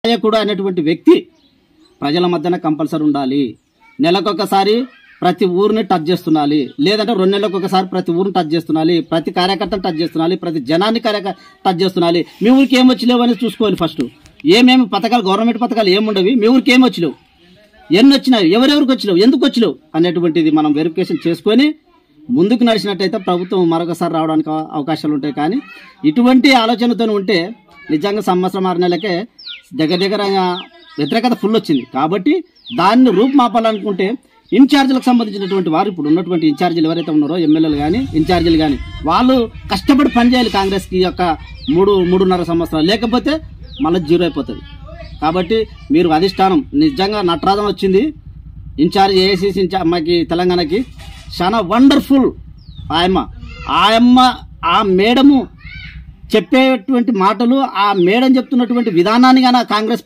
నాయకుడు అనేటువంటి వ్యక్తి ప్రజల మధ్యన కంపల్సరీ ఉండాలి. నెలకొకసారి ప్రతి ఊరిని టచ్ చేస్తుండాలి, లేదంటే 2 నెలలకు ఒకసారి ప్రతి ఊరిని టచ్ చేస్తుండాలి, ప్రతి కార్యకర్తను టచ్ చేస్తుండాలి, ప్రతి జనాన్ని టచ్ చేస్తుండాలి. మీ ఊరికి ఏం వచ్చిలేవు అని చూసుకోవాలి. ఫస్ట్ ఏమేమి పథకాలు, గవర్నమెంట్ పథకాలు ఏముండవి, మీ ఊరికి ఏమి వచ్చిలేవు, ఎన్ని వచ్చినాయి, ఎవరెవరికి వచ్చిలేవు, ఎందుకు వచ్చిలేవు అనేటువంటిది మనం వెరిఫికేషన్ చేసుకొని ముందుకు నడిచినట్టయితే ప్రభుత్వం మరొకసారి రావడానికి అవకాశాలు ఉంటాయి. కానీ ఇటువంటి ఆలోచనతో ఉంటే నిజంగా సంవత్సరం 6 నెలలకే దగ్గర వ్యతిరేకత ఫుల్ వచ్చింది. కాబట్టి దాన్ని రూపుమాపాలనుకుంటే ఇన్ఛార్జీలకు సంబంధించినటువంటి వారు, ఇప్పుడు ఉన్నటువంటి ఇన్ఛార్జీలు ఎవరైతే ఉన్నారో ఎమ్మెల్యేలు కానీ ఇన్ఛార్జీలు కానీ, వాళ్ళు కష్టపడి పనిచేయాలి కాంగ్రెస్కి యొక్క 3.5 సంవత్సరాలు, లేకపోతే మళ్ళీ జీరో అయిపోతుంది. కాబట్టి మీరు అధిష్టానం నిజంగా నటరాజం వచ్చింది ఇన్ఛార్జ్ ఏఐసిసి అమ్మాయికి తెలంగాణకి చాలా వండర్ఫుల్. ఆయమ్మ ఆ మేడము చెప్పేటువంటి మాటలు, ఆ మేడం చెప్తున్నటువంటి విధానాన్ని కానీ కాంగ్రెస్